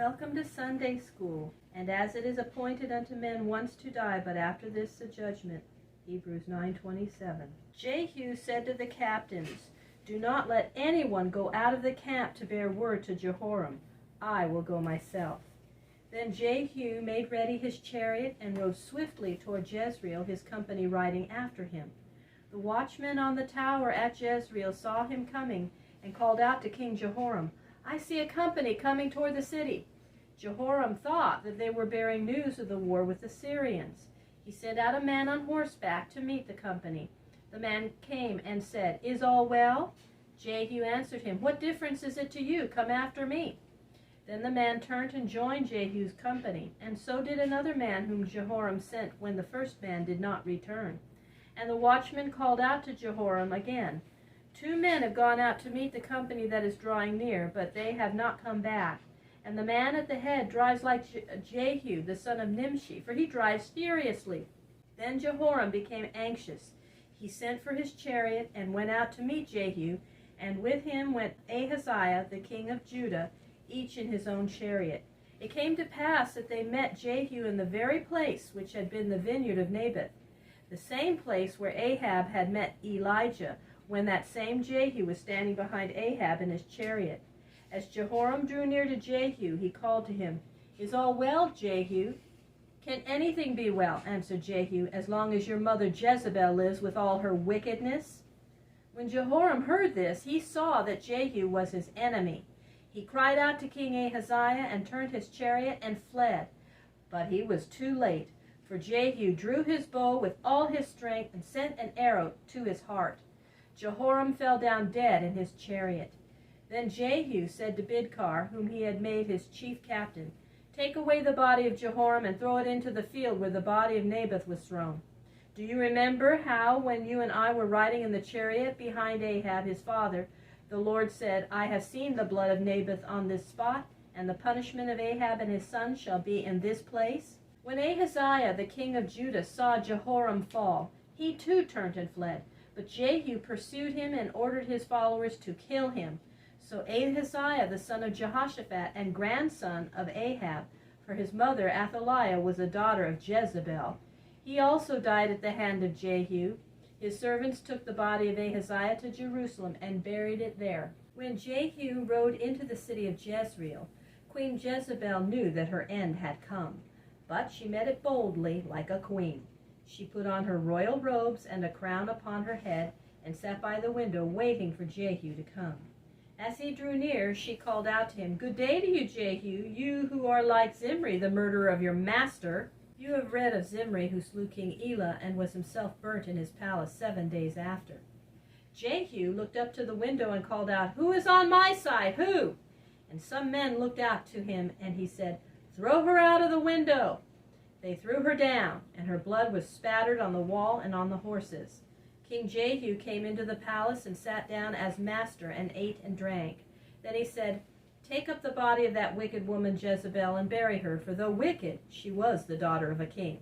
Welcome to Sunday School. And as it is appointed unto men once to die, but after this the judgment. Hebrews 9:27. Jehu said to the captains, Do not let anyone go out of the camp to bear word to Jehoram. I will go myself. Then Jehu made ready his chariot and rode swiftly toward Jezreel, his company riding after him. The watchmen on the tower at Jezreel saw him coming and called out to King Jehoram, I see a company coming toward the city. Jehoram thought that they were bearing news of the war with the Syrians. He sent out a man on horseback to meet the company. The man came and said, Is all well? Jehu answered him, What difference is it to you? Come after me. Then the man turned and joined Jehu's company, and so did another man whom Jehoram sent when the first man did not return. And the watchman called out to Jehoram again, 2 men have gone out to meet the company that is drawing near, but they have not come back. And the man at the head drives like Jehu, the son of Nimshi, for he drives furiously. Then Jehoram became anxious. He sent for his chariot and went out to meet Jehu, and with him went Ahaziah, the king of Judah, each in his own chariot. It came to pass that they met Jehu in the very place which had been the vineyard of Naboth, the same place where Ahab had met Elijah, when that same Jehu was standing behind Ahab in his chariot. As Jehoram drew near to Jehu, he called to him, Is all well, Jehu? Can anything be well, answered Jehu, as long as your mother Jezebel lives with all her wickedness? When Jehoram heard this, he saw that Jehu was his enemy. He cried out to King Ahaziah and turned his chariot and fled. But he was too late, for Jehu drew his bow with all his strength and sent an arrow to his heart. Jehoram fell down dead in his chariot. Then Jehu said to Bidkar, whom he had made his chief captain, Take away the body of Jehoram and throw it into the field where the body of Naboth was thrown. Do you remember how, when you and I were riding in the chariot behind Ahab his father, the Lord said, I have seen the blood of Naboth on this spot, and the punishment of Ahab and his sons shall be in this place? When Ahaziah the king of Judah saw Jehoram fall, he too turned and fled. But Jehu pursued him and ordered his followers to kill him. So Ahaziah the son of Jehoshaphat and grandson of Ahab, for his mother Athaliah was a daughter of Jezebel, he also died at the hand of Jehu. His servants took the body of Ahaziah to Jerusalem and buried it there. When Jehu rode into the city of Jezreel, Queen Jezebel knew that her end had come, but she met it boldly like a queen. She put on her royal robes and a crown upon her head and sat by the window waiting for Jehu to come. As he drew near, she called out to him, Good day to you, Jehu, you who are like Zimri, the murderer of your master. You have read of Zimri, who slew King Elah and was himself burnt in his palace 7 days after. Jehu looked up to the window and called out, Who is on my side? Who? And some men looked out to him, and he said, Throw her out of the window. They threw her down, and her blood was spattered on the wall and on the horses. King Jehu came into the palace and sat down as master and ate and drank. Then he said, Take up the body of that wicked woman Jezebel and bury her, for though wicked, she was the daughter of a king.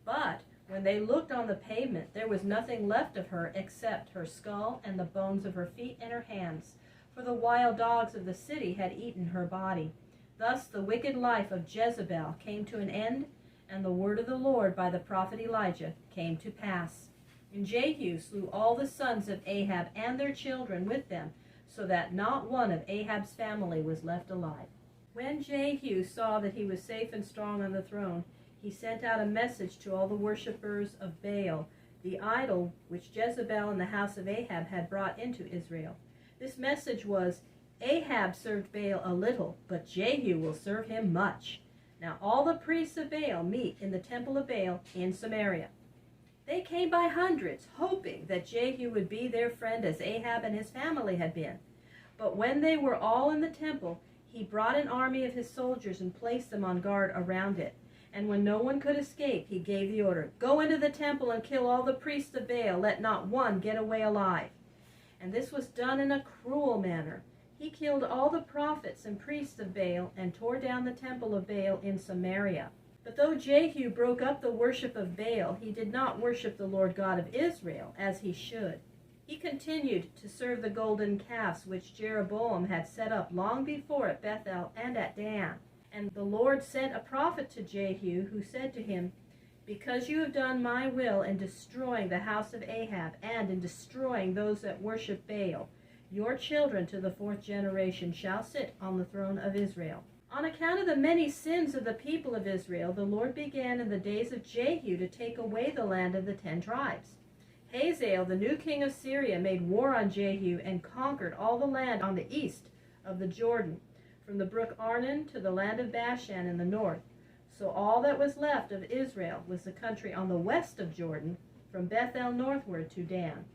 But when they looked on the pavement, there was nothing left of her except her skull and the bones of her feet and her hands, for the wild dogs of the city had eaten her body. Thus the wicked life of Jezebel came to an end, and the word of the Lord by the prophet Elijah came to pass. And Jehu slew all the sons of Ahab and their children with them, so that not one of Ahab's family was left alive. When Jehu saw that he was safe and strong on the throne, he sent out a message to all the worshippers of Baal, the idol which Jezebel and the house of Ahab had brought into Israel. This message was, Ahab served Baal a little, but Jehu will serve him much. Now all the priests of Baal meet in the temple of Baal in Samaria. They came by hundreds, hoping that Jehu would be their friend as Ahab and his family had been. But when they were all in the temple, he brought an army of his soldiers and placed them on guard around it. And when no one could escape, he gave the order, Go into the temple and kill all the priests of Baal, let not one get away alive. And this was done in a cruel manner. He killed all the prophets and priests of Baal and tore down the temple of Baal in Samaria. But though Jehu broke up the worship of Baal, he did not worship the Lord God of Israel as he should. He continued to serve the golden calves which Jeroboam had set up long before at Bethel and at Dan. And the Lord sent a prophet to Jehu, who said to him, because you have done my will in destroying the house of Ahab, and in destroying those that worship Baal, your children to the 4th generation shall sit on the throne of Israel. On account of the many sins of the people of Israel, the Lord began in the days of Jehu to take away the land of the 10 tribes. Hazael, the new king of Syria, made war on Jehu and conquered all the land on the east of the Jordan, from the brook Arnon to the land of Bashan in the north. So all that was left of Israel was the country on the west of Jordan, from Bethel northward to Dan.